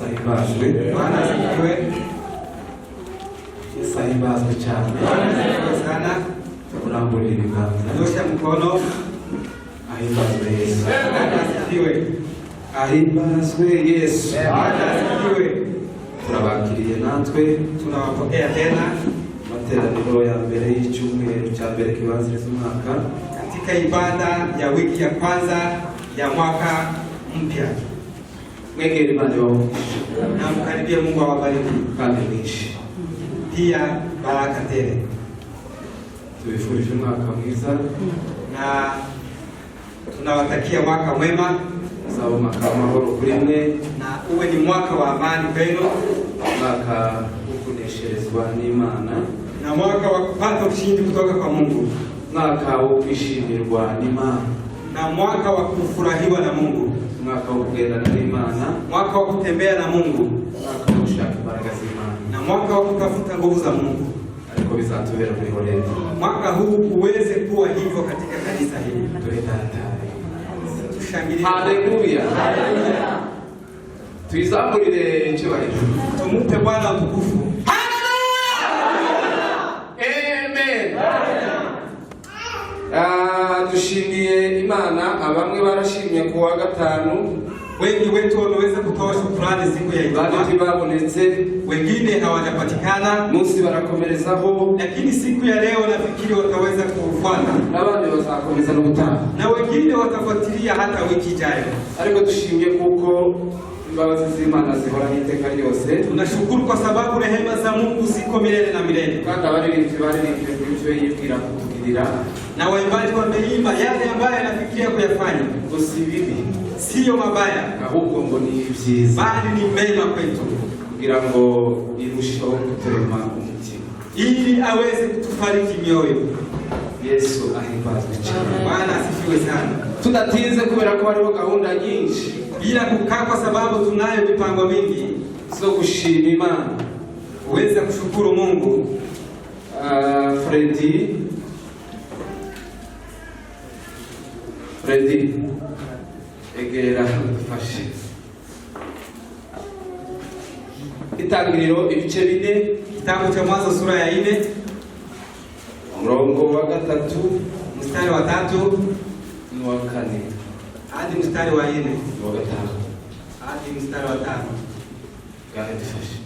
Sahibazwe. Bwana asifiwe. Sahibazwe cyane. Sana. Kurambura ibiganza. Nyosha mkono. Ahibazwe Yesu. Bwana asifiwe. Ahibazwe Yesu. Bwana asifiwe. Turabakiriye natwe. Tunawapokea tena Materaniro ya mbere y'icyumweru cya mbere kibanziriza umwaka. katika ibada ya wiki ya kwanza ya mwaka mpya. Mwegere Imana ibahe Na mkaribie Mungu awabariki kandi mwinshi. pia baraka tele. Tubifurije umwaka mwiza. Na tunawatakia mwaka mwema. Uzaba umwaka w'amahoro kuri mwe. Na uwe ni mwaka wa amani kwenu. Umwaka wo kunesherezwa n'Imana. Na mwaka wa kupata ushindi kutoka kwa Mungu. Mwaka wo kwishimirwa n'Imana. Na mwaka wa kufurahiwa na Mungu. Mwaka wo kugendana n'Imana. Mwaka wa kutembea na Mungu. Mwaka wo gushaka imbaraga z'Imana. Na mwaka wa kutafuta nguvu za Mungu. Ariko bizatubera muri Horebe. Mwaka huu uweze kuwa hivyo katika kanisa hili. Turi data. Tushangilie. Haleluya. Tuizamurire icyubahiro. Tumupe Bwana utukufu. Amen. Dushimiye Imana. Bamwe barashimye ku wa gatanu. Wengi wetu wameweza kutoa shukrani siku ya Ijumaa. Bandi babonetse, Wengine hawajapatikana. munsi barakomerezaho, Lakini siku ya leo nafikiri wataweza kufuata. n'abandi bazakomeza no gutaha. Na wengine watafuatilia hata wiki ijayo. Ariko dushimye kuko imbabazi z'Imana zihoraho iteka ryose. Tunashukuru kwa sababu rehema za Mungu ziko milele na milele. Kandi abaririmbyi baririmbye ku byo yibwira kutugirira. Na waimbaji wameimba yale ambayo anafikiria kuyafanya. Si bibi, Siyo mabaya, ahubwo ngo ni byiza, bali ni mema kwetu, kugira ngo irusheho kuturema umutima. ili aweze kutufariki mioyo. Yesu ahimbazwe cyane. Bwana asifiwe sana. Tudatinze kubera ko hariho gahunda nyinshi, Bila kukaa kwa sababu tunayo mipango mingi zo gushima Imana. uweze kushukuru Mungu. Freddy egera dufashe. Itangiriro ibice 4, Kitabu cha Mwanzo sura ya 4 umurongo wa 3 mstari wa 3 n'uwa 4 hadi mstari wa 4 n'uwa 5. hadi mstari wa 5. Gahe dufashe.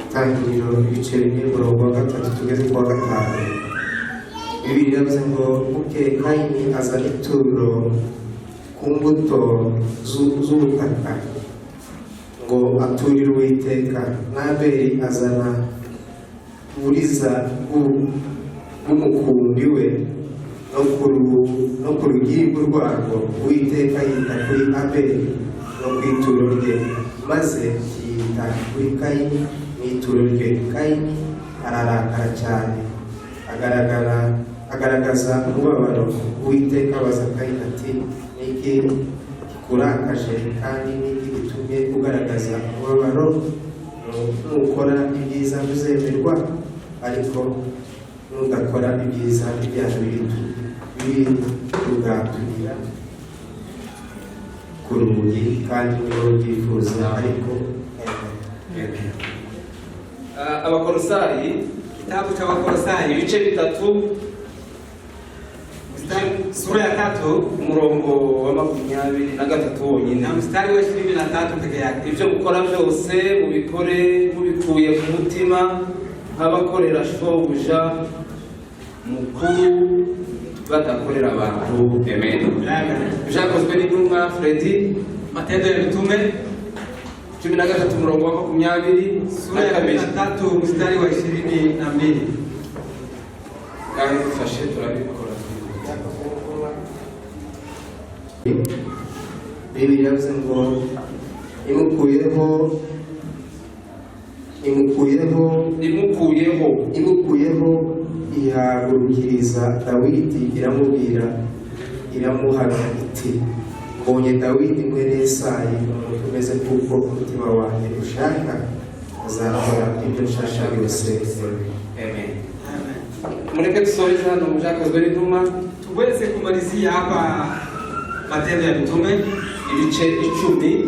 Itangiriro ibice 4 umurongo wa 3 tugeze ku wa 5. Bibiliya yavuze ngo bukeye Kayini azana ituro ku mbuto z'ubutaka ngo aturire Uwiteka, n'Abeli azana uburiza bw'umukumbi we no ku rugimbu rwarwo. Uwiteka yita kuri Abeli no ku ituro rye, maze yita kuri Kayini n'ituro rye. Kayini ararakara cyane, agaragaza umubabaro. Uwiteka abaza Kayini ati, niki kikurakaje kandi niki gitumye ugaragaza umubabaro? Nukora ibyiza uzemerwa, ariko nudakora ibyiza ibyaha biri kugaturira ku rugi kandi niho byifuza, ariko Abakolosayi Kitabu cha Wakolosai ibice 3 sura ya 3 umurongo wa 23 wonyine. na mstari wa 23 peke yake. Ibyo gukora byose mubikore mubikuye ku mutima nk'abakorera shobuja mukuru badakorera abantu. Amen. Byakozwe n'intumwa Freddy. Matendo ya Mitume 13 umurongo wa 20 sura ya 13 mstari wa 22. Kandi dufashe turabikora. Bibiliya yavuze ngo imukuyeho ihagurukiriza Dawidi, iramuhana iti, mbonye Dawidi mwene Yesayi umuntu umeze kuko umutima wanjye ushaka, azakora ibyo nshaka byose. Amen. Mureke dusoreze hano mu byakozwe n'intumwa. Tuweze kumalizia hapa Matendo ya Mitume ibice 10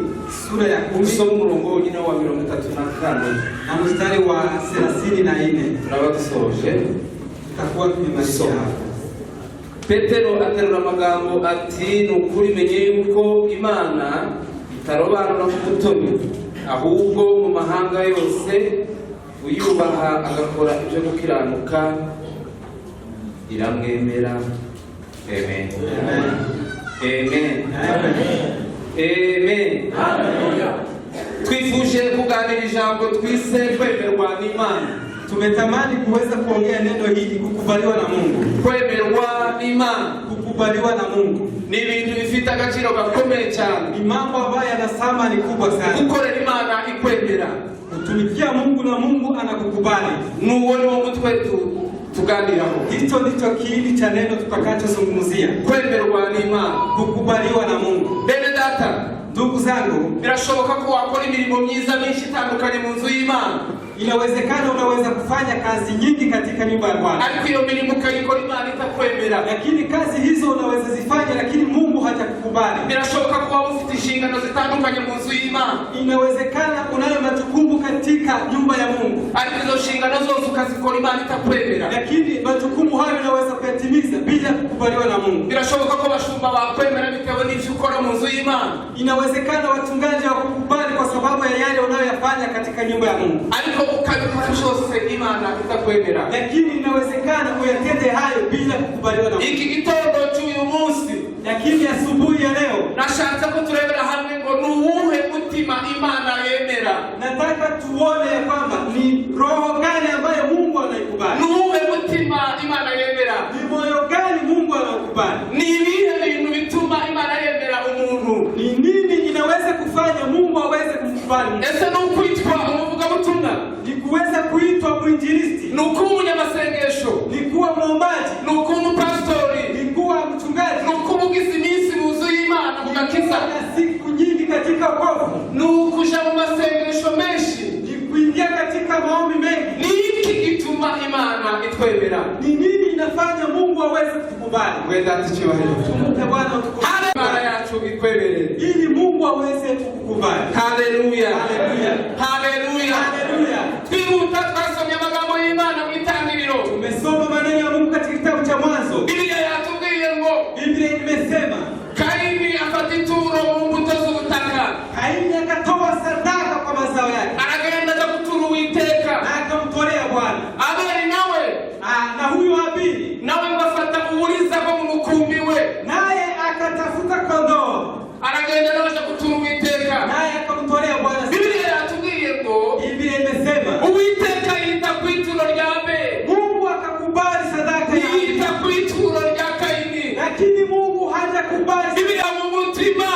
sura ya 10 usoma umurongo wonyine wa 34 na mstari wa 34. turaba dusoje Tutakuwa tumemaliza hapa. Petero aterura amagambo ati nukuri menye yuko Imana itarobanura ku butoni, ahubwo mu mahanga yose uyubaha agakora ibyo gukiranuka iramwemera. Amen. Amen. Amen. Amen. Amen. Twifuje kuganira ijambo twise kwemerwa n'Imana. Tumetamani kuweza kuongea neno hili, kukubaliwa na Mungu. Kwemerwa n'Imana, Kukubaliwa na Mungu ni ibintu bifite agaciro gakomeye cyane. ni mambo ambayo yana thamani kubwa sana. Gukorera Imana ikwemera, Kutumikia Mungu na Mungu anakukubali. nuwo ni wo mutwe tuganiraho. Hicho ndicho kiini cha neno tutakachozungumzia, Kwemerwa n'Imana, kukubaliwa na Mungu. bene data, Ndugu zangu, birashoboka ko wakora imirimo myiza myinshi itandukanye mu nzu y'Imana, inawezekana unaweza kufanya kazi nyingi katika nyumba ya Bwana, ariko iyo mirimo ukayikora Imana itakwemera. lakini kazi hizo unaweza zifanya, lakini Mungu hajakukubali. Birashoboka ko waba ufite inshingano zitandukanye mu nzu y'Imana, Inawezekana unayo majukumu katika nyumba ya Mungu, ariko izo nshingano zose ukazikora Imana itakwemera. lakini majukumu hayo unaweza kuyatimiza bila kukubaliwa na Mungu. Birashoboka ko bashumba bakwemera bitewe n'ibyo ukora mu nzu y'Imana, Inawezekana wachungaji wakukubali kwa sababu ya yale unayoyafanya katika nyumba ya Mungu, ariko ukabikora byose Imana itakwemera. lakini inawezekana uyatende hayo bila kukubaliwa na Mungu. Iki gitondo cy'uyu munsi Lakini asubuhi ya leo nashatse ko turebera hamwe ngo ni uwuhe mutima Imana yemera, nataka tuone ya kwamba ni roho gani ambayo Mungu anaikubali, ni uwuhe mutima Imana yemera, ni moyo gani Mungu anaukubali, ni ibihe bintu bituma Imana yemera umuntu. ni nini inaweza kufanya Mungu aweze kumkubali. Ese ni ukwitwa umuvugabutumwa, Ni kuweza kuitwa mwinjilisti, ni ukuba umunyamasengesho, ni kuwa mwombaji, ni ukuba umupasitori, ni kuwa mchungaji, ni ukuba ugize iminsi mu nzu y'Imana mu gakiza, na siku nyingi katika wokovu, ni ukuja mu masengesho menshi. ni kuingia katika maombi mengi. Ni iki gituma Imana itwemera? Ni nini inafanya Mungu aweze kukubali? Wenda tukiwahera Tumpe Bwana utukufu Imana yacu ikwemere. ili Mungu aweze kukubali. Haleluya, Haleluya. haleluya. Haleluya. Twihuta twasomye amagambo y'Imana mu itangiriro. Tumesoma maneno ya Mungu katika kitabu cha Mwanzo. Biblia yatubwiye ngo Biblia imesema Kaini afata ituro mu mbuto z'ubutaka, Kaini akatoa sadaka kwa mazao yake, aragenda aja gutura Uwiteka. na akamtolea Bwana. Abeli nawe Na huyu Habili nawe ngo afata uburiza bwo mu mukumbi we, naye akatafuta kondoo, aragenda nawe aja gutura Uwiteka. naye akamtolea Bwana. Biblia yatubwiye ngo Biblia imesema Uwiteka yita ku ituro rya Abeli, Mungu akakubali sadaka ya Habili, yita ku ituro rya Kaini. lakini Mungu hajakubali. Biblia mu mutima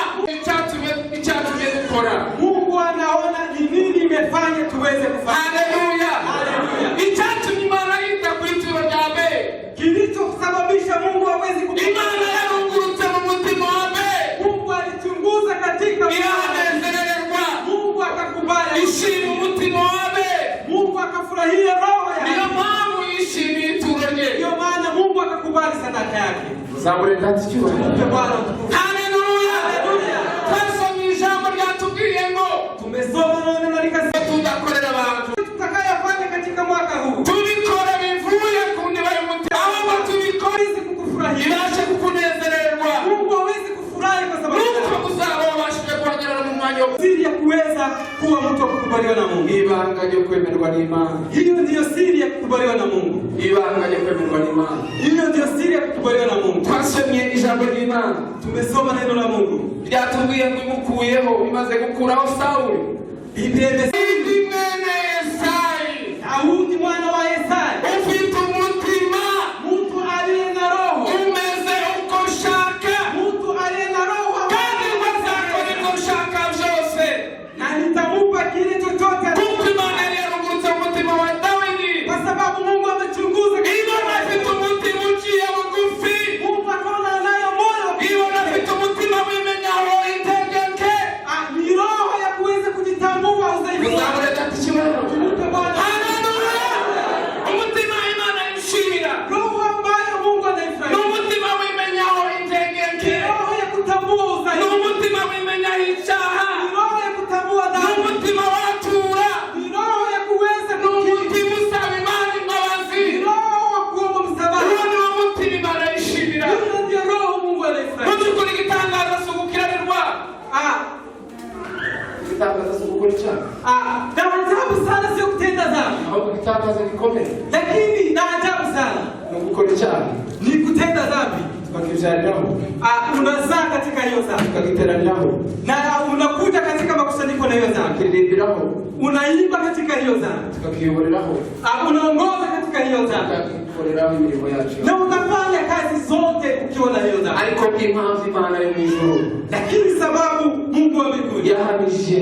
icyatumye gukora. Mungu anaona ni nini imefanya tuweze kufanya. Haleluya, Haleluya. icyatumye Imana yita ku ituro rya Abeli, Kilichosababisha Mungu hawezi kukubali. Imana yarungurutse mu mutima wa Abeli, Mungu alichunguza katika iranezererwa, Mungu akakubali. ishima umutima wa Abeli. Mungu akafurahia roho Niyo yake. mpamvu yishimiye ituro rye. Ndio maana Mungu akakubali sadaka yake. Zaburi ndaticyubahiro. Mpe Bwana utukufu. Haleluya, Haleluya. twasomye ijambo ryatubwiye ngo Tumesoma neno na likasema tudakorera abantu, tutakayofanya katika mwaka huu tubikora bivuye ku ndiba y'umutima, ahubwo tubikora hawezi kukufurahia. ibashe kukunezererwa, Mungu hawezi kufurahi kwa sababu nuko muzaba wabashije guhagarara mu mwanya wo siri ya kuweza kuwa mtu wa kukubaliwa na Mungu. ibanga ryo kwemerwa n'Imana. Hiyo ndiyo siri ya kukubaliwa na Mungu. Ibanga ryo kwemerwa n'Imana. Hiyo ndiyo siri ya kukubaliwa na Mungu. Twasomye ijambo ry'Imana Tumesoma neno la Mungu. ryatubwiye ngo imukuyeho, imaze gukuraho Sawuli, Biblia imesema Daudi mwene Yesayi, Daudi mwana wa Yesaya, ufite umutima mtu aliye na roho, umeze uko ushaka, mtu aliye na roho, kandi bazakora ibyo ushaka byose, na nitamupa kile chochote, kuko Imana yari yarungurutse mu mutima wa Dawidi. kwa sababu Mungu amechunguza. Imana afite umutima uciye bugufi, Mungu akaona anayo moyo, Imana afite umutima w'imenyaho itegeke. ni roho ya kuweza kujitambua udhaifu wake. igitangaza si ugukora icyaha. Na ajabu sana sio kutenda dhambi. Ahubwo igitangaza gikomeye Lakini na ajabu sana ni ugukora icyaha. ni kutenda dhambi. Tukakivyariraho. Unazaa katika hiyo dhambi. Tukagiteraniraho. Na unakuja katika makusanyiko na hiyo dhambi. Tukakiririmbiraho. Unaimba katika hiyo dhambi. Tukakiyoboreraho. Unaongoza katika hiyo dhambi. Tukakikoreraho imirimo yacu. Na unafanya kazi zote ukiwa na hiyo dhambi. Ariko impamvu Imana yo mw'ijuru, Lakini sababu Mungu wa mbinguni yahamije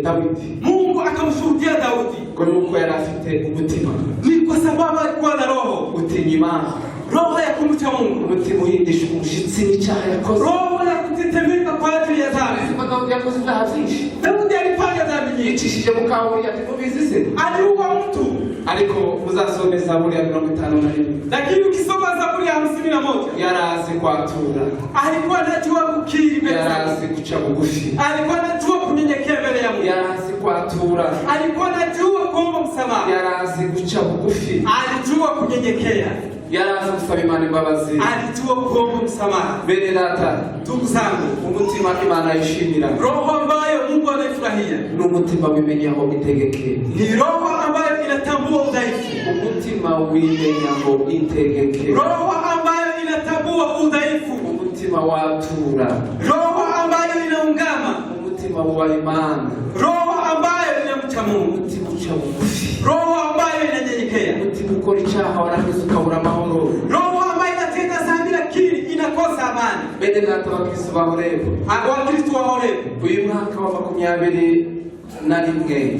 Dawidi Mungu akamshuhudia Daudi ko nuko yari afite umutima ni kwa sababu alikuwa na roho utinya Imana, roho ya kumcha Mungu, umutima uhindisha umushyitsi n'icyaha yakoze. roho ya kutetemeka kwa ajili ya dhambi. Dawidi yakoze ibyaha byinshi. Daudi alifanya dhambi nyingi, Yicishije mu kaburi ati mubizi se, aliua mtu. ariko muzasome Zaburi ya 51. Lakini ukisoma Zaburi ya 51 yarazi kwatura, alikuwa anajua kukiri mbele za Mungu, yarazi guca bugufi, alikuwa anajua kunyenyekea mbele ya Mungu, yarazi kwatura, alikuwa anajua kuomba msamaha, yarazi guca bugufi, alijua kunyenyekea, yarazi gusaba Imana imbabazi, alijua kuomba msamaha. bene data, Ndugu zangu, umutima Imana yishimira roho ambayo Mungu anaifurahia n'umutima wimenya aho itegeke, ni roho ambayo inatambua udhaifu, umutima wimenya aho itegeke, roho ambayo inatambua udhaifu, umutima watura, roho ambayo inaungama, umutima wa Imana, roho ambayo inamcha Mungu, umutima uca bugufi, roho ambayo inanyenyekea, umutima ukora icyaha warangiza ukabura amahoro. roho ambayo inatenda dhambi lakini inakosa amani. Bene data bakristo ba Horebu, Wakristo wa Horebu, uyu mwaka wa 21,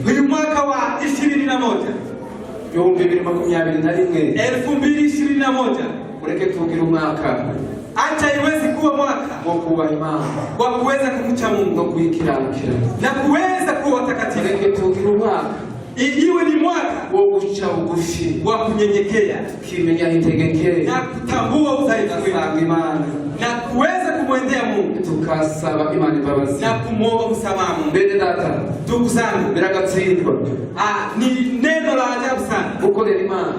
uyu mwaka wa 21 2021, ureke tugira umwaka acha iwezi kuwa mwaka wo kubaha Imana wa kuweza kumcha no Mungu kuyikiranukira. na kuweza kuwa watakatifu, Ureke tugira umwaka iwe ni mwaka wo guca bugufi, wa kunyenyekea tukimenya itegeke, na kutambua udhaifu wetu tugasanga Imana, na kuweza kumwendea Mungu tukasaba Imana imbabazi. na kumwomba msamaha Mungu. Bene data, Ndugu zangu, biragatsindwa ni neno la ajabu sana gukorera Imana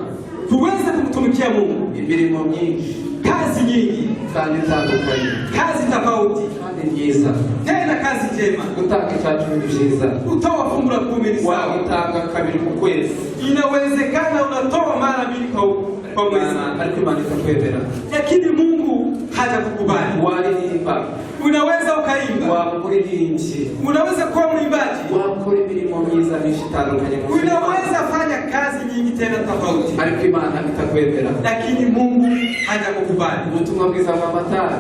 kuweza kumtumikia Mungu, imirimo myinshi kazi nyingi, kandi itandukanye kazi tofauti, kandi nyiza. tena kazi njema. Gutanga icyacu ni byiza, Kutoa fungu la 10 ni sawa, wagutanga kabiri mu kwezi, inawezekana unatoa mara 2 kwa mwezi, ariko Imana itakwemera. lakini Mungu hajakukubali. Waririmba, Unaweza ukaimba, waba umuririmbyi, unaweza kuwa mwimbaji, wakora imirimo myiza myinshi itandukanye mu buzima, unaweza fanya kazi nyingi tena tofauti, ariko Imana itakwemera. lakini Mungu hajakukubali. Ubutumwa bwiza bwa Matayo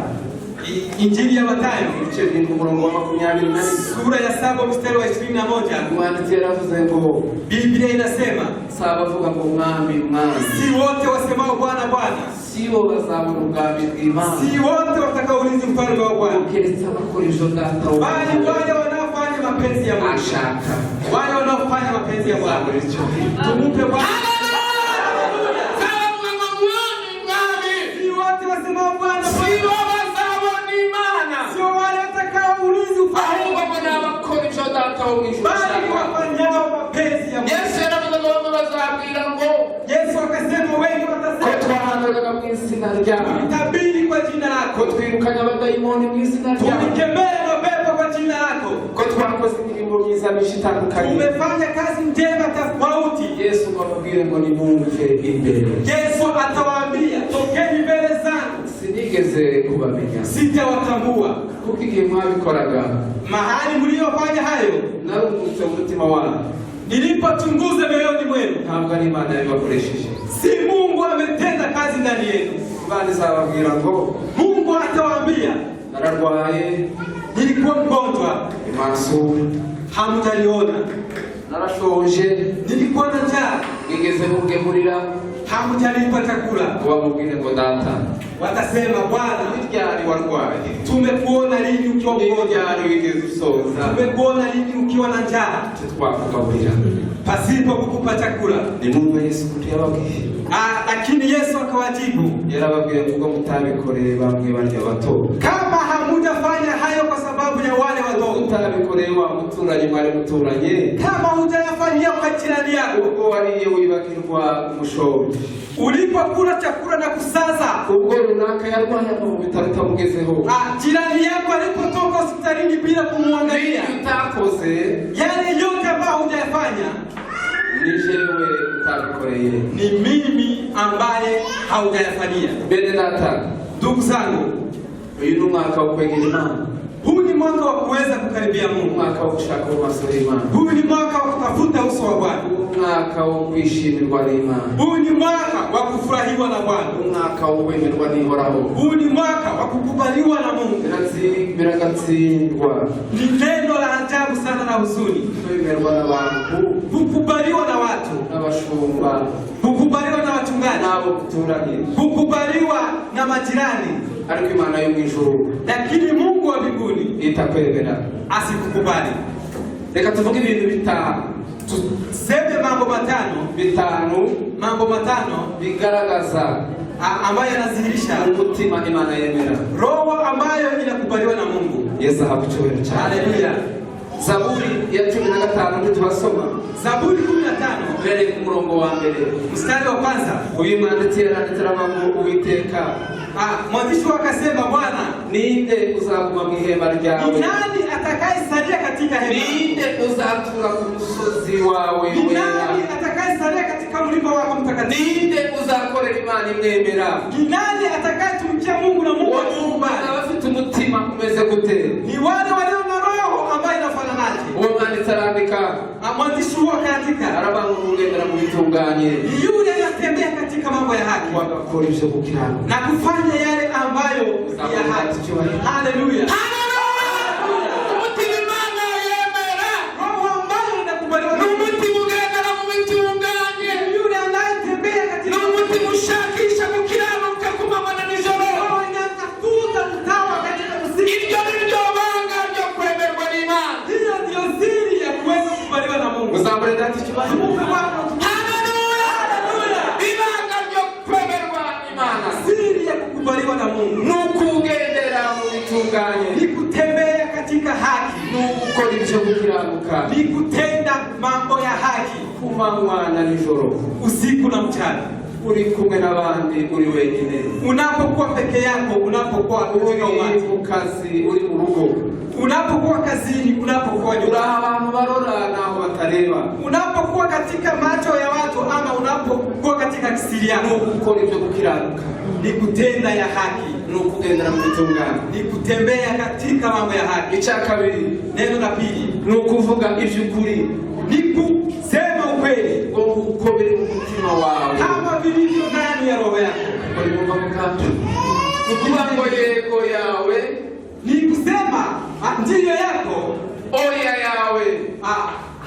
Injili ya Mathayo ibice 7 umurongo wa 24, sura ya 7 mstari wa 21, umwanditsi yaravuze ngo, Biblia inasema si abavuga ngo mwami mwami, si wote wasemao Bwana Bwana, si bo bazabona ubwami bw'Imana, si wote watakaourithi ufalme wa Bwana, keretse abakora ivyo Data bali wale wanaofanya mapenzi ya Mungu, ashaka. wale wanaofanya mapenzi ya Bwana. Tumupe Bwana. Si wote wasemao Bwana Bwana, sio wale watakaourithi ufalme wa Bwana, bali wafanyao mapenzi ya Mungu. Yesu akasema wengi watasema, tulitabiri kwa jina lako, tulikemea mapepo kwa jina lako, tumefanya kazi njema tofauti. Yesu atawaambia, tokeni mbele zangu, sinigeze kubamenya, sitawatambua. kuko igihe mwabikoraga Mahali mliofanya hayo, narungutse umutima wanyu, nilipochunguza mioyoni mwenu, ntabwo ari Imana yabibakoresheje. si Mungu ametenda kazi ndani yenu. Imana izababwira ngo, Mungu atawaambia, nararwaye, nilikuwa mgonjwa, amaso, hamtaliona, narashonje, nilikuwa na njaa, mwigeze mugemurira, hamtanipa chakula. wamubwire ngo Data, Watasema, Bwana, ryari warwaye, tumekuona lini ukiwa mgonjwa, ryari wigeze usoza, tumekuona lini ukiwa na njaa, twakugaburira, pasipo kukupa chakula. nimwumve Yesu kuti yababwiye. Lakini Yesu akawajibu, Yarababwiye ngo mutabikoreye bamwe barya bato, kama hamujafanya hayo kwa sababu ya wale wadogo, mutabikoreye wa muturanyi mwari muturanye, kama hujayafanyia kwa jirani yako, ubwo wariye wibagirwa umushonji, ulipokula chakula na kusaza, ubwo runaka yarwaye mu bitaro utamugezeho, jirani yako alipotoka hospitali hospitalini bila kumwangalia. utakoze Yale yote ambayo hujayafanya ni jewe utabikoreye. ni mimi ambaye haujayafanyia. Bene data, Ndugu zangu, uyu ni umwaka wo kwegera Imana. huu ni mwaka wa kuweza kukaribia Mungu. Umwaka wo gushaka amaso y'Imana. Huu ni mwaka wa kutafuta uso wa Bwana. Umwaka wo kwishimirwa n'Imana. Huu ni mwaka wa kufurahiwa na Bwana. Umwaka wo kwemerwa n'Ihoraho. Huu ni mwaka wa kukubaliwa na Mungu. Biragatsindwa Ni tendo la ajabu sana na huzuni. kwemerwa n'abantu, Kukubaliwa na watu, n'abashumba, kukubaliwa na wachungaji, n'abo guturanye, kukubaliwa na majirani, ariko Imana yo mw'ijuru lakini Mungu wa mbinguni itakwemera. asikukubali. Reka tuvuge ibintu bitanu. Tuseme mambo matano bigaragaza ambayo yanadhihirisha umutima Imana yemera, roho ambayo inakubaliwa na Mungu. Yesu ahabucyubahiro cyane. Haleluya. Zaburi ya 15 ntitubasoma. Zaburi 15 mbere ku murongo wa mbere mstari wa kwanza. uyu mwanditsi yaranditira ngo Uwiteka, mwandishi akasema, Bwana, ninde uzaguma mu ihema ryawe? ni nani atakayesalia katika hema? Ninde uzatura ku musozi wawe Ni wera? nani atakayesalia katika mlima wako mtakatifu? Ninde uzakorera Imana imwemera? Ni nani atakayetumikia Mungu na Mungu akikubali? Abafite umutima umeze gute? Ni wale walio na roho ambayo inafananaje? Uwo mwanditsi arandika, Mwandishi huo akaandika, arabanga ugendera mu bitunganye, ni yule anatembea katika mambo ya haki bagakora ivyo gukiranuka na kufanya yale ambayo ni ya haki. Haleluya. umutima Imana yemera, Roho ambayo inakubaliwa na n'umutima ugendera mu bitunganye, yule anayetembea katika n'umutima ushakisha gukiranuka ku manywa na nijoro. roho inatafuta utawa katika usiku. Iryo ni ryo banga ryo kwemerwa n'Imana. Hiyo ndio siri ya kuweza kukubaliwa na Mungu. Uzambure dati kibazo. Mungu wako. Haleluya. Ibanga ryo kwemerwa n'Imana, Siri ya kukubaliwa na Mungu nukugendera mu bitunganye, ni kutembea katika haki, nukukora ivyo gukiranuka ni kutenda mambo ya haki ku manywa na nijoro. usiku na mchana. Uri kumwe n'abandi, uri wenyine, Unapokuwa peke yako, unapokuwa katika uri umati, mu kazi, uri mu rugo, unapokuwa kazini, unapokuwa uri nyumbani, abantu barora naho batareba, unapokuwa katika macho ya watu, ama unapokuwa katika kisiri yako, nukukora ivyo gukiranuka, ni kutenda ya haki, nukugendera mu bitunganye. ni kutembea katika mambo ya haki. Icya kabiri, Neno la pili nukuvuga ivy'ukuri, ni kusema ukweli ngo uko biri mu mutima wawe, kama vilivyo ndani ya roho yako. uri mu maboko, ukuvuga ngo yego yawe, Ni kusema ndiyo yako, oya yawe,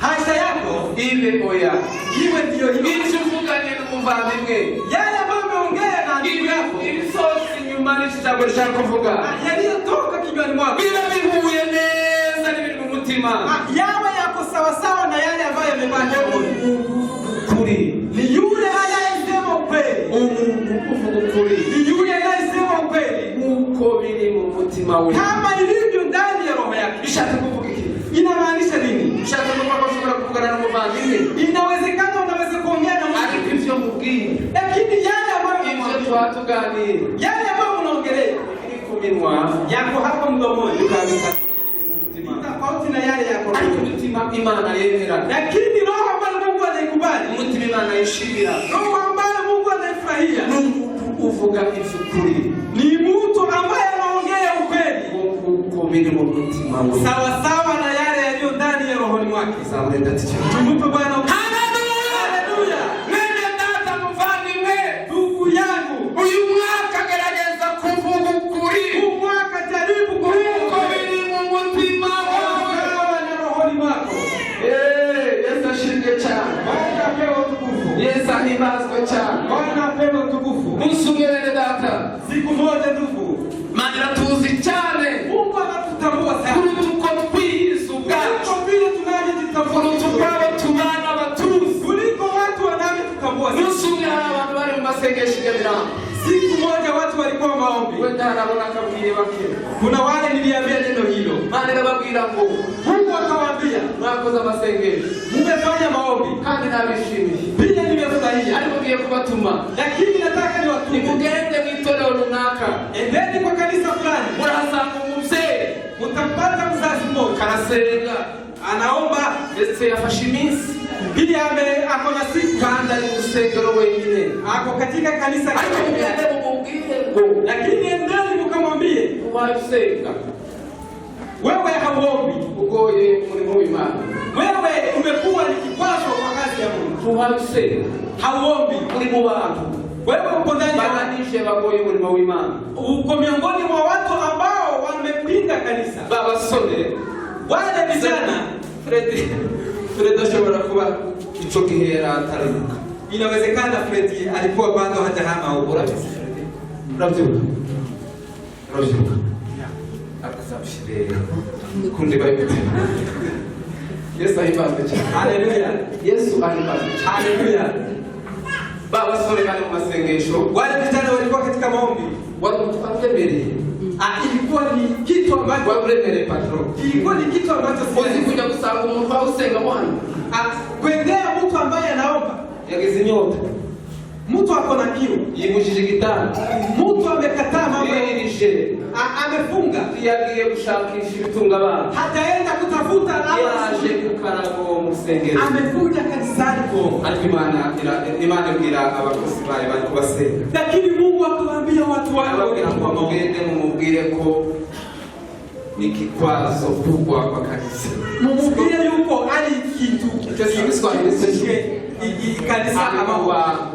hasha yako ibe oya. iwe ndiyo hiyo. Icyo uvuganye n'umuvandimwe, Yale ambayo umeongea na ndugu yako, ibisosi inyuma n'ijambo rishaka kuvuga, yaliyotoka kinywani mwako, biba bihuye neza n'ibiri mu mutima, yawe yako sawasawa na yale ambayo yamebaki moyoni. kuri Ni yule anayesema ukweli, umuntu uvuga ukuri ni yule anayesema ukweli nk'uko biri mu mutima we. kama ilivyo ndani ya roho yake. Bishatse kuvuga iki? Inamaanisha nini? Bishatse kuvuga ko ushobora kuvugana n'umuvandimwe, Inawezekana unaweza kuongea na ariko mtu, ivyo mubwiye, lakini yale ambayo ivyo twatuganira, yale ambayo unaongelea iri ku minwa yako hapo mdomoni ukabika ni tofauti na yale yako, ariko umutima Imana yemera, lakini roho ambayo Mungu anaikubali, umutima Imana yishimira, roho ambayo Mungu anaifurahia n'umuntu uvuga ivy'ukuri, ni mtu ambaye anaongea ukweli nk'uko biri mu mutima we. sawa sawa na yale yaliyo ndani ya rohoni mwake. Zamure dati kibazo. Tumupe Bwana. Haleluya. Mwene data muvandimwe, Ndugu yangu, uyu mwaka gerageza kuvuga ukuri, huu mwaka jaribu uko biri mu mutima wawe. sawa na rohoni mwako. Yesu ashimwe cyane, Bwana apewe utukufu, Yesu ahimbazwe cyane. Bwana apewe utukufu. Munsi umwe bene data, Siku moja ndugu, Imana iratuzi cyane Mungu anatutambua sana kuruta uko twiyizi ubwacu, kuliko vile tunavyojitambua, kuruta uko abo tubana batuzi. kuliko watu wanavyotutambua. Munsi umwe hari abantu bari mu masengesho y'ibiranga, Siku moja watu walikuwa maombi, wenda harabona akabwiye bake, kuna wale niliambia neno hilo, Imana irababwira ngo Mungu akawaambia, mwakoze amasengesho mmefanya maombi kandi nabishimiye, pia nimefurahia, ariko ngiye kubatuma lakini nataka niwatume, nimugende mu itorero runaka, endeni kwa kanisa fulani, murahasanga umuvyeyi mtampata hata mzazi mmoja karasenga anaomba ndetse yafashe iminsi pia ako na siku kandi ari gusengero wenyine ako katika kanisa ngo lakini endeni mkamwambie wasenga wewe hauombi ugoye umurimo w'Imana wewe umekuwa ni kikwazo kwa kazi ya Mungu wasenga hauombi uri mu bantu wewe uko ndani ya banishe bagoye umurimo w'Imana uko miongoni mwa watu ambao wamepinga kanisa babasore wale vijana Fred ashobora kuba ico gihe ataribuka inawezekana Fred alikuwa bado hajahama urabizi Fred urabyuka akazabishire kundi bayibute Yesu ahimbaze cyane haleluya Yesu ahimbaze haleluya babasore bari mu masengesho wale vijana walikuwa katika maombi waremereye ilikuwa ni kitu ambacho waremereye patron ilikuwa ni kitu ambacho uzi kuja gusanga umuntu usenga Bwana kuendea mtu ambaye anaomba yagize inyota mtu ako na kiu yimujije gitanda mtu amekataa mambo yirije amefunga yagiye gushakisha ibitunga abantu hataenda kutafuta yaje kukarago musengero amekuja kanisani kwa ariko Imana ibwira abakozi bayo bari kubasenga lakini Mungu akawaambia watu wake kwa mugende mumubwire ko ikikwazo kubwa kwa kanisa mumubwire yuko ali kitu icyo kigiswahili kanisa ama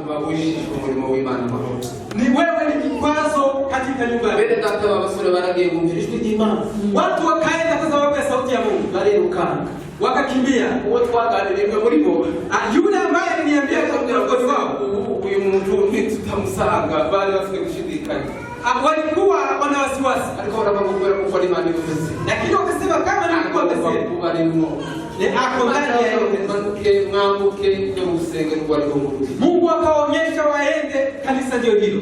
babujije umurimo w'Imana mahoro ni wewe ni kikwazo katika nyumba bene data babasore baragiye kumvira ijwi ry'Imana watu wakaenda kwa sababu ya sauti ya Mungu barirukanga wakakimbia uwo twaganiriye muri bo yule ambaye aliniambia kwa mkozi wao uyu muntu ntitamusanga bari bafite gushidikanya walikuwa wana wasiwasi ariko barabagubera kuko Imana ivuze lakini wakasema kama nilikuwa ndasema barimo ako ndani ya manuke mwambuke yo musengero rwa Rugombo Mungu akaonyesha waende kanisa ndio hilo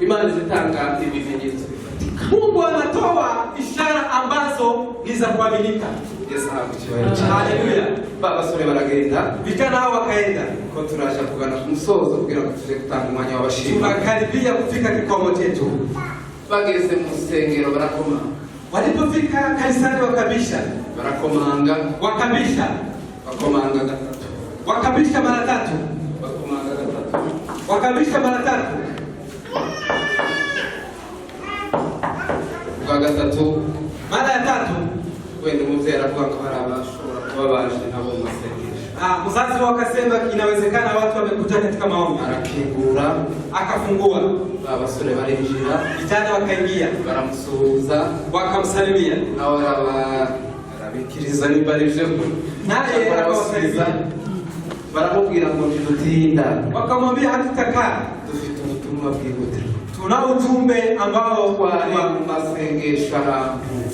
Imani zitanga ibimenyetso bifatika Mungu anatoa ishara ambazo ni za kuaminika Yesu ahabukiwe haleluya babasore baragenda vijana hao wakaenda ko turaje kugana ku musozo kugira ngo tuje gutanga umwanya w'abashimwe tunakaribia kufika kikomo chetu bageze mu sengero barakoma walipofika kanisani wakabisha wakomanga gatatu wakabisha mara tatu wakabisha mara tatu kwa gatatu mara ya tatu wende muzee aravuga ko hari abashobora kuba baje nabo mu masengesho mzazi wakasema inawezekana watu wamekuja katika maombi arakingura akafungua abasore barinjira vijana wakaingia baramusuhuza wakamsalimia nawe arabikiriza nibarije naye akawasaidia baramubwira ngo ntidutinda wakamwambia hatutakaa dufite ubutumwa bwihutira tunao ujumbe ambao twari mu masengesho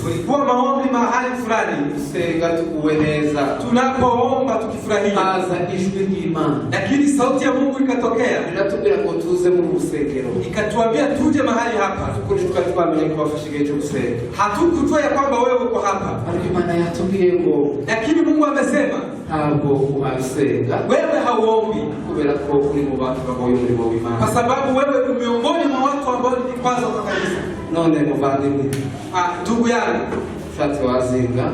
tulikuwa maombi mahali fulani usenga tukuwe neza tunapoomba tukifurahia haza ijwi ry'Imana lakini sauti ya Mungu ikatokea biratubwira ngo tuze mu rusengero ikatuambia tuje mahali hapa kuri twamenye ko bafashe igihe cyo gusenga hatukujua ya kwamba wewe uko hapa ariko Imana yatubwiye ngo lakini Mungu amesema ntabwo uhasenga wewe hauombi kubera ko uri mu bantu bagoye umurimo w'Imana kwa sababu wewe ni miongoni mwa watu ambao ni kwanza kwa kanisa none muvandimwe ndugu yangu ushatse wazinga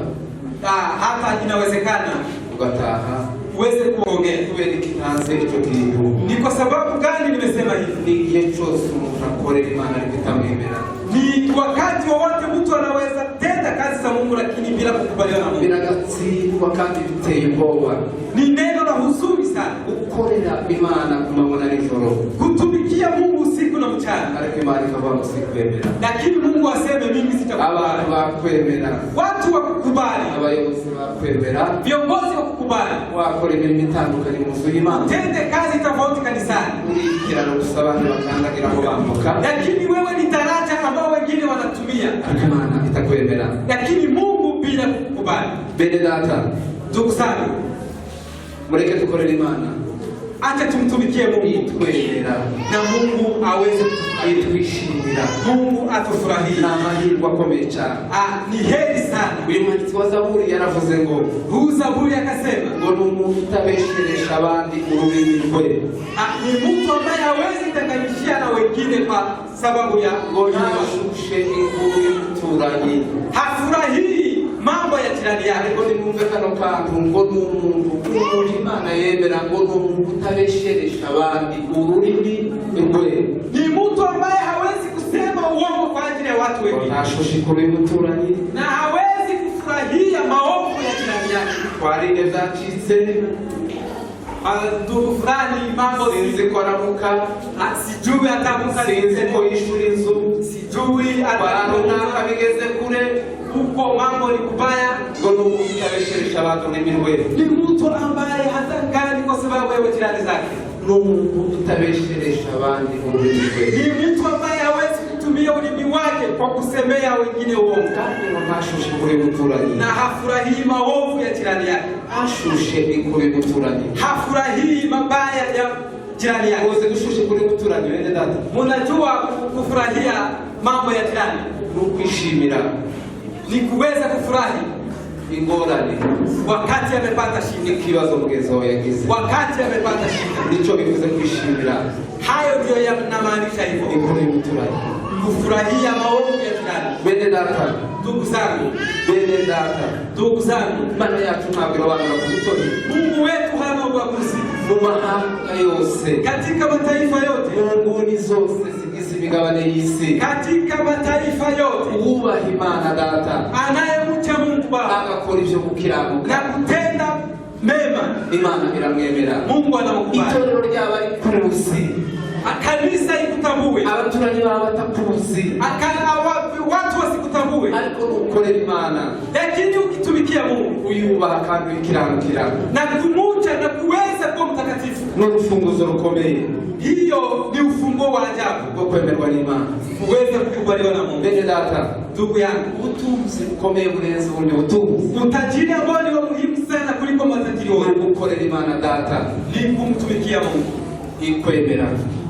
hata inawezekana ugataha uweze kuongea kubera ikitanze icyo kintu ni kwa sababu gani nimesema hivi ni igihe cyose umuntu akorera Imana ariko itamwemera ni wakati wowote mtu anaweza tenda kazi za Mungu lakini bila kukubaliana na Mungu biragatsindwa kandi biteye ubwoba ni neno la huzuni sana gukorera Imana ku manywa n'ijoro kutumikia Mungu usiku na mchana ariko Imana ikavuga ngo sikwemera lakini Mungu aseme mimi sitakubali abantu bakwemera watu wakukubali abayobozi bakwemera viongozi wakukubali wakora imirimo itandukanye mu nzu y'Imana tende kazi tofauti kanisani urikirana gusa abantu bakandagira ngo bambuka lakini wewe ni daraja ambao wengine wanatumia ariko Imana itakwemera lakini Mungu bila kukubali bene data ndugu zangu mureke tukorere Imana acha tumtumikie Mungu itwemera na Mungu aweze kutwishimira Mungu atufurahie na mahirwe akomeye cyane ni heri sana uyu mwanditsi wa Zaburi yaravuze ngo huu Zaburi akasema ngo ni umuntu utabesheresha abandi ururimi rwe ni mtu ambaye hawezi tenganishia na wengine kwa sababu ya ngo ntashushe inkuru y'umuturanyi, hafurahii mambo ya jirani yake. ngo nimwumve kano kantu, ngo ni umuntu Imana yemera, ngo ni umuntu utabesheresha abandi ururimi rwe, ni mtu ambaye hawezi kusema uongo kwa ajili ya watu ngo wengine, ntashushe inkuru y'umuturanyi, na hawezi kufurahia maovu ya jirani yake. twarinde byacitse, Ndugu fulani mambo sinzi ko aramuka, sijui atamuka, sinzi ko yishura inzu, sijui abantu naka bigeze kure, uko mambo ni kubaya. ngo ni umuntu utabesheresha abantu ururimi rwe, Ni mtu ambaye hatangani kwa sababu ya jirani zake, ni umuntu utabesheresha abandi ururimi rwe, ni mtu ambaye hawezi kutumia ulimi wake kwa kusemea wengine uongo, kandi ngo ntashushe inkuru y'umuturanyi, na hafurahii maovu ya jirani yake, ashushe inkuru y'umuturanyi. hafurahii mabaya ya jirani yake. Uzi gushusha inkuru y'umuturanyi bene data, Munajua kufurahia mambo ya jirani ni ukwishimira ni kuweza kufurahi ingorane wakati amepata shida, n'ikibazo mugenzi wawe yagize, wakati amepata shida. nicyo bivuze kwishimira Hayo ndio yanamaanisha hivyo, inkuru y'umuturanyi. kufurahia maovu ya jirani. Bene data, Ndugu zangu, bene data, ndugu zangu, Imana yacu ntabwo irobanura ku butoni. Mungu wetu hana ubaguzi Mu mahanga yose, katika mataifa yote, mu nguni zose zigize imigabane y'isi, katika mataifa yote, ubaha Imana data anayemcha Mungu Baba agakora ibyo na gukiranuka, kutenda mema, Imana iramwemera. Mungu anamkubali. Itorero ryaba rikuruzi, Kanisa ikutambue, abaturanyi baba batakuzi, watu wasikutambue, ariko nukorera Imana, lakini ukitumikia Mungu uyubaha kandi ukiranukira, na kumucha na kuweza kuwa mtakatifu, n'urufunguzo rukomeye hiyo ni ufunguo wa ajabu bwo kwemerwa n'Imana. kuweza kukubaliwa na Mungu. Bene data, Ndugu yangu, ubutunzi bukomeye burenze ubundi butunzi utajiri ambao ni wa muhimu sana kuliko matajiri ni wote ugukorera Imana data, ni kumtumikia Mungu ikwemera,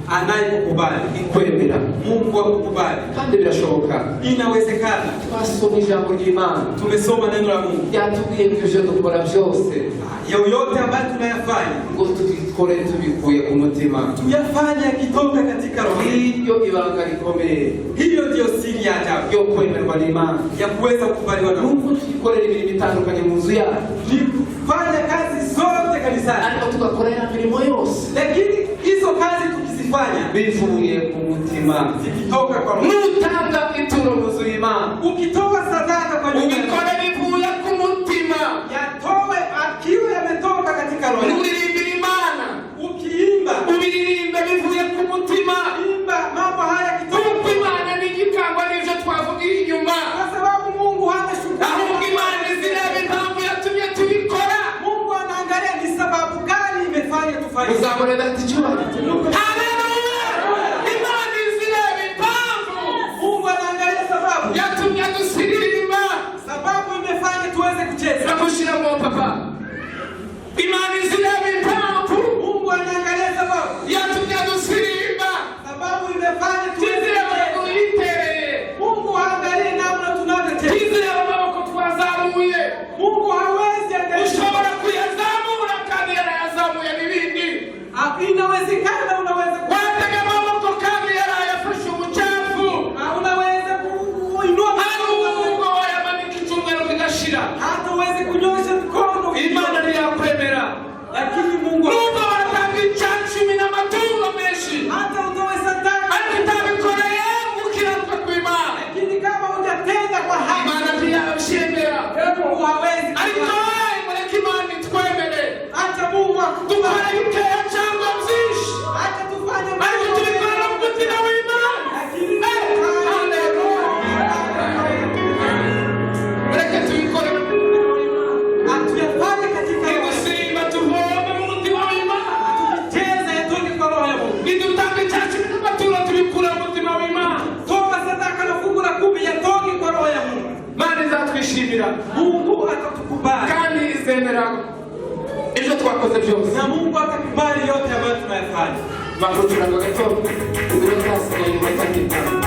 anayekukubali. ikwemera, Mungu akukubali, kandi birashoboka. inawezekana. Twasoma ijambo ry'Imana, Tumesoma neno la Mungu, ryatubwiye ko ibyo dukora byose yoyote ambayo tunayafanya ngo tubikore tubikuye ku mutima. tuyafanya yakitoka katika roho. Iryo ibanga rikomeye Hiyo ndiyo siri ya ajabu ryo kwemerwa n'Imana, ya kuweza kukubaliwa na Mungu, nuko tuyikorera imirimo itandukanye mu nzu yacu, ni kufanya kazi zote kanisani, ariko tugakorera imirimo yose lakini hizo kazi tukizifanya bivuye ku mutima. zikitoka kwa Mungu. Nutanga ituro mu nzu y'Imana, Ukitoa sadaka kwa Mungu, ubikore bivuye ku mutima. yatowe akiwa yametoka katika roho. Nuririmbira Imana, Ukiimba, ubiririmbe bivuye ku mutima, imba mambo haya kitoka, kuko Imana ni igikangwa n'ibyo twavugiye inyuma, kwa sababu Mungu hana shukrani. ahubwo Imana izireba impamvu yatumye tubikora. Mungu anaangalia ni sababu gani imefanya tufanye. Uzamureda ati cyubahiro. Haleluya! Imana izireba impamvu Mungu anaangalia sababu, yatumye dusiririmba, sababu imefanya tuweze kucheza. turamushyiramo papa. Imana izireba impamvu Mungu anaangalia sababu, yatumye dusirimba, sababu imefanya tuweze tizireba kucheza. amaguru yitereye, Mungu haangalie namna tunavyocheza. tizireba amaboko twazamuye. Mungu hawezi angalia. Ushobora kuyazamura kandi yarayazamuye n'ibindi, Inawezekana unaweza watega amaboko kandi yarayafashe umucafu, unaweza kuinua ahubwo wayamanika icyumweru kigashira. hata uweze kunyosha mkono. Imana ntiyakwemera, Lakini Mungu nubwo watanga icya cumi n'amatungo menshi, hata utoe sadaka, ariko utabikoreye gukiranuka kw'Imana, lakini kama hujatenda kwa haki, Imana ntiyabishimira. Mungu hawezi. Ariko mureke Imana itwemere, Acha Mungu dukora akukubali. bikeya cyangwa byinshi, Acha tufanye ariko tubikorera mu mutima w'Imana. lakini Mureke tubikore, atuyafanye katika roho. igusimba tuvome mu mutima w'Imana, Cheza yatoke kwa roho ya Mungu. nidutanga icya cumi n'amaturo tubikura mu mutima w'Imana. Toa sadaka na fungu la 10 yatoke kwa roho ya Mungu. Imana izatwishimira Mungu atatukubali. kandi izemera ibyo twakoze byose. Na Mungu atakubali yote ambayo tunayafanya. Bakurikirana gato ibiro byasigaye iminota nk'itanu.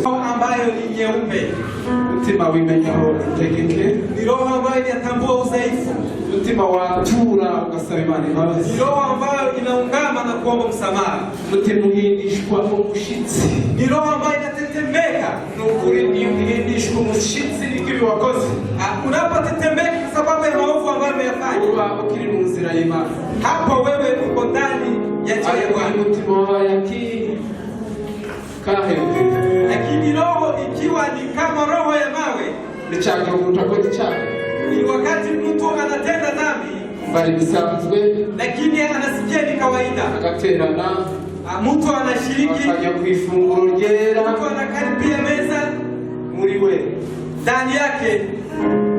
ambayo ni nyeupe. Mutima wimenyaho itegeke. Ni roho ambayo inatambua udhaifu. Mutima watura ugasaba Imana imbabazi. Ni roho ambayo inaungama na kuomba msamaha. Mutima uhindishwa umushitsi. Ni roho ambayo inatetemeka. Nukuri iyo uhindishwa umushitsi n'ikibi wakoze. Unapotetemeka kwa sababu ya maovu ambayo umeyafanya, uba ukiri mu nzira y'Imana. Hapo wewe uko ndani ya njia ya Bwana. Mutima wawe yakini kahebe. Lakini roho ikiwa ni kama roho ya mawe, nichanga utakoti chako. Ni wakati mtu anatenda dhambi, bali bisanzwe, lakini anasikia ni kawaida. Agaterana, mtu anashiriki, akajya kwifunguro ryera, mtu anakaribia meza, muri we ndani yake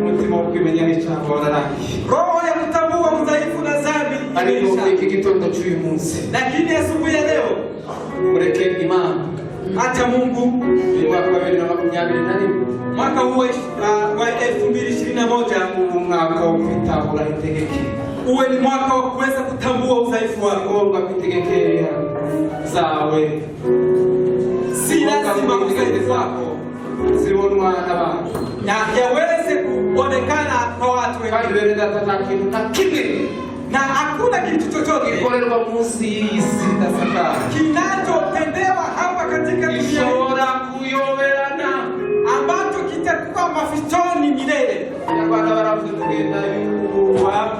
mutima ukimenya n'icyaha wararaki. Roho ya kutambua udhaifu na dhambi imeisha. Iki gitondo cy'uyu munsi, lakini asubuhi ya leo mureke Imana, acha Mungu. Mwaka wa 2024, mwaka huu wa 2021, mwaka wa kutabura itegeke. Uwe ni mwaka wa kuweza kutambua udhaifu wako, wa kutegekea zawe. Si lazima udhaifu wako zibonwa n'abantu na yaweze kuonekana kwa watu wengine. Na hakuna kitu chochote kikorerwa munsi y'isi ndasaka kinachotendewa hapa katika dunia ishobora kuyoberana ambacho kitakuwa mafichoni milele. Abana baravuga kugenda yuwa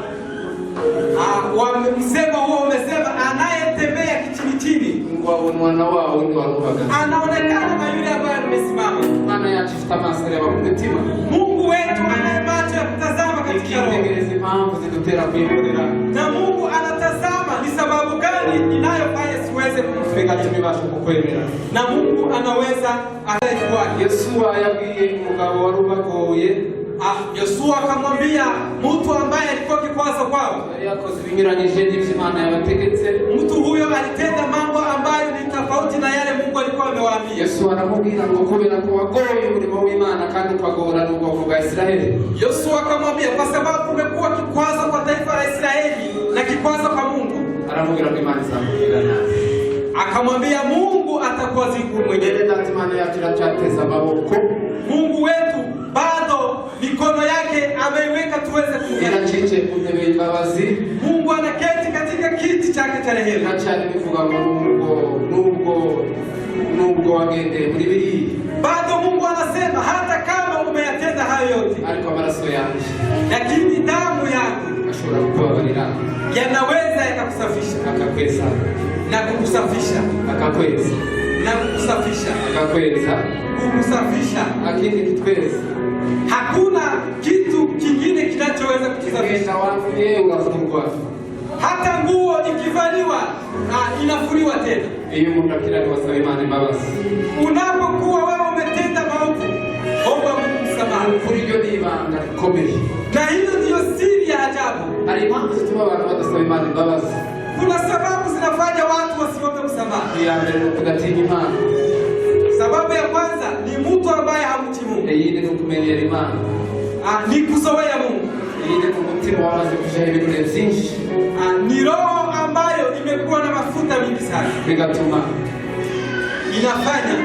msemo huo umesema anayetembea kichini chini mwana wao ndio waruhaga anaonekana na yule ambaye amesimama. Maana yachifta masere wa kumetima. Mungu wetu anaye macho ya kutazama katika roho. Ikitegereza mambo zidutera kwimurira. Na Mungu anatazama ni sababu gani inayofanya siweze kumfika tumibasha kukwemera. Na Mungu anaweza ataifua. Yesu yabwiye umugabo warubagoye. Yoshua akamwambia mtu ambaye alikuwa kikwazo kwao, yakoze ibinyuranyije n'Imana yabategetse. Mtu huyo alitenda mambo ambayo ni tofauti na yale Mungu alikuwa amewaambia. Yesu aramubwira ngo kubera ko wagoye umurimo w'Imana kandi ukagora n'ubwoko bwa Israeli. Yoshua akamwambia kwa sababu umekuwa kikwazo kwa taifa la Israeli na kikwazo kwa Mungu. Aramubwira ngo Imana izamugirana. Akamwambia Mungu atakuwa ziku mwenyewe. Imana yacu iracyateza amaboko. Mungu wetu bado mikono yake ameiweka tuweze kugera chiche kutebe imbabazi. Mungu anaketi katika kiti chake cha rehema. Nachane bivuga ngo nubwo wagende muri biri. Bado Mungu anasema hata kama umeyatenda hayo yote, ariko amaraso yanjye, lakini damu yangu ashobora kubabarira, yanaweza yakakusafisha, akakweza na kukusafisha, akakweza na kukusafisha, akakweza kukusafisha. Lakini kitweza hakuna kitu kingine kinachoweza kukusafisha. Wapi unafungwa, hata nguo ikivaliwa inafuliwa tena. Iyo mtakira ni wasaba Imana imbabazi. Unapokuwa wewe umetenda maovu, omba Mungu msamaha. Kuri ryo ni ibanga rikomeye, na hiyo ndiyo siri ya ajabu. Hari impamvu zituma abantu badasaba Imana imbabazi. Kuna sababu zinafanya watu wasiombe msamaha. Ya mbere ni kudatinya Imana. Sababu ya kwanza ni mtu ambaye hamchi Mungu. Yeye ni kumenyera Imana. Ni kuzoea Mungu. Yeye ni kumutima wamaze kujaha ibintu byinshi. Ni roho ambayo imekuwa na mafuta mingi sana. Bigatuma inafanya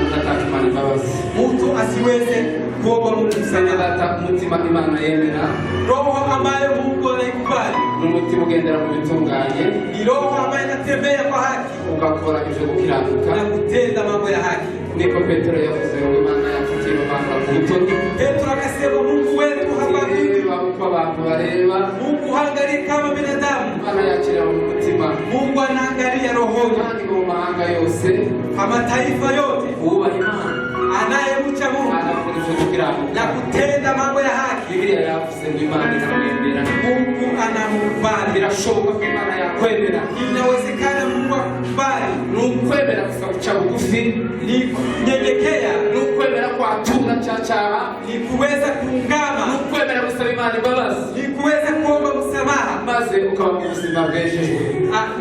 unataka Imana imbabazi. Mtu asiweze kuomba Mungu msamaha. Data mutima Imana yemera. Roho ambayo Mungu anaikubali. N'umutima ugendera mu bitunganye. Ni roho ambayo inatembea kwa haki. Ugakora ibyo gukiranuka. Na kutenda mambo ya haki. Niko Petro yavuze ngo Imana yacu kiromanga kubuto. Petro akasema Mungu wetu habaguki kwa abantu bareba. Mungu haangalii kama binadamu. Imana yakira mu mutima. Mungu anaangalia rohoni. Kandi mu mahanga yose, mataifa yote, ubaha Imana, anayemcha Mungu na kutenda mambo ya haki. Biblia yavuze ngo Imana iramwemera. Mungu anamkubali. Birashoboka ko Imana yakwemera. Inawezekana Mungu akubali. Nukwemera gusa guca bugufi, ni kunyenyekea, nukwemera kwatura cyacara, ni kuweza kuungama, nukwemera gusaba Imana imbabazi, ni kuweza kuomba msamaha, maze ukaba mu buzima bwejejwe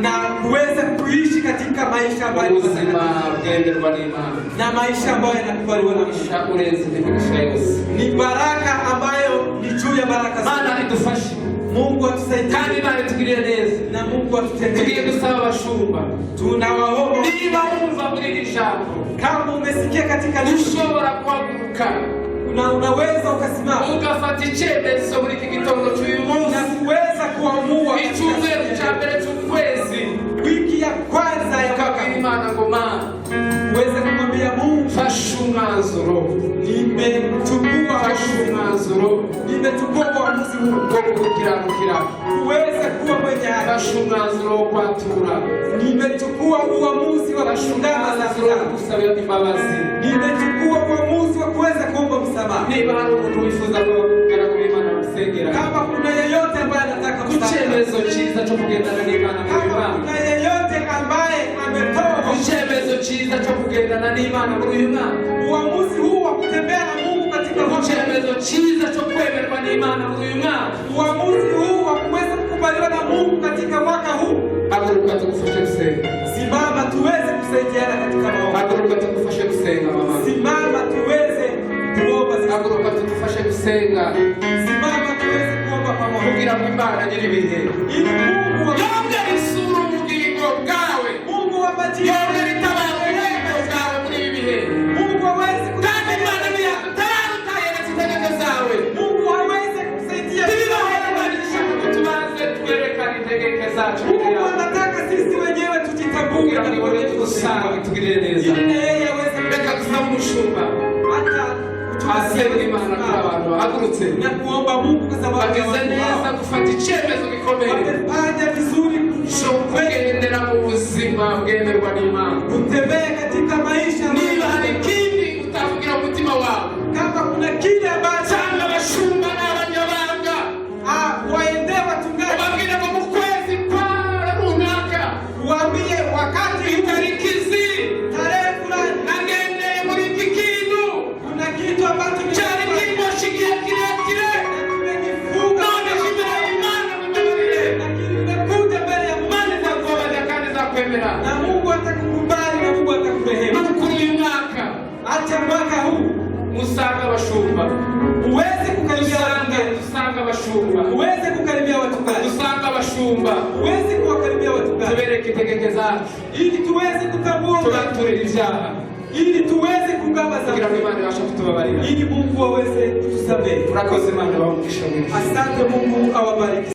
na kuweza kuishi katika maisha ambayo ubuzima bwenderwa n'Imana, na maisha ambayo yanakubaliwa na Mungu. Urenze imigisha yose, ni baraka ambayo ni juu ya baraka. Mana idufashe, Mungu atusaidie, kandi Imana itugirire neza, na Mungu Mungu atutendee. tugiye gusaba abashumba, Tunawaomba niba wumva muri iri jambo kama umesikia katika ushobora guhaguruka na unaweza ukasimama ugafata icyemezo muri iki gitondo cy'uyu munsi, na kuweza kuamua icyumweru cya mbere cy'ukwezi, wiki ya kwanza ya ukabwira Imana ngo Mana, uweze kumwambia Mungu, fasha umwanzuro, fasha umwanzuro nimechukua uamuzi huu wo gukiranukira, kuweza kuwa mwenye haki. fasha umwanzuro wo kwatura, Nimechukua uamuzi wa kushindana na umwanzuro wo gusabira imbabazi. nimechukua uamuzi wa kuweza kuomba msamaha. Niba hari umuntu wifuza kugana kuri Imana gusengera, Kama kuna yeyote ambaye anataka ku cyemezo cyiza cyo kugendana n'Imana muri uyu kama mwaka, kuna yeyote ambaye ametoa ku cyemezo cyiza cyo kugendana n'Imana muri uyu mwaka, uamuzi huu wa kutembea na Mungu katika ku mwaka, cyemezo cyiza cyo kwemerwa n'Imana muri uyu mwaka, uamuzi huu wa kuweza kukubaliwa na Mungu katika mwaka huu, haguruka tugufashe gusenga, simama tuweze kusaidiana katika maombi. haguruka tugufashe gusenga mama, Simama tuweze kuomba. haguruka tugufashe gusenga Simama tuweze kuomba pamoja, kugira ngo Imana nyir'ibihe ili Mungu wa yongere isura ubugingo bwawe, Mungu wa majibu, yongere itabara ubugingo bwawe muri ibi bihe, Mungu aweze kandi Imana ntiyatabara utayeretse itegeko zawe. Mungu aweze kusaidia. Tubanze twerekane itegeko zacu Mungu kugira ngo anataka sisi wenyewe tujitambue na ibone tugusange tugirire neza. ili na yeye aweze Reka tusabe umushumba hata asenga Imana kuri abantu bahagurutse na kuomba Mungu kwa sababu ya bageze watu neza hao. gufata icyemezo gikomeye Wamefanya vizuri cyo kugendera mu buzima bwemerwa n'Imana. kutembea katika maisha. Niba hari ikindi utavugira mu mutima wawe, Kama kuna kile ambacho cyangwa abashumba n'abanyabanga, waendee wachungaji, ubabwire ngo mu kwezi kwa runaka, waambie wakati itariki izi tarehe fulani nagendeye muri iki kintu kuna kitu ambacho cyari kimboshye igihe kirekire, kimejifunga none imbere y'Imana bimebarire, lakini nimekuja mbele ya Mungu Imana izakubabarira kandi izakwemera. na Mungu atakukubali na Mungu atakurehemu. Kuri uyu mwaka Acha mwaka huu musanga abashumba, uweze kukaribia wachungaji, dusanga abashumba, uweze kukaribia wachungaji, dusanga abashumba, uweze kuwakaribia wachungaji, tubereke itegeko zacu, ili tuweze kutambua, tubaturire ibyaha, ili tuweze kugawa kugira ngo dhambi, Imana ibashe kutubabarira. ili Mungu aweze kutusamehe. Murakoze, Imana ibahe umugisha mwinshi. Asante, Mungu awabariki.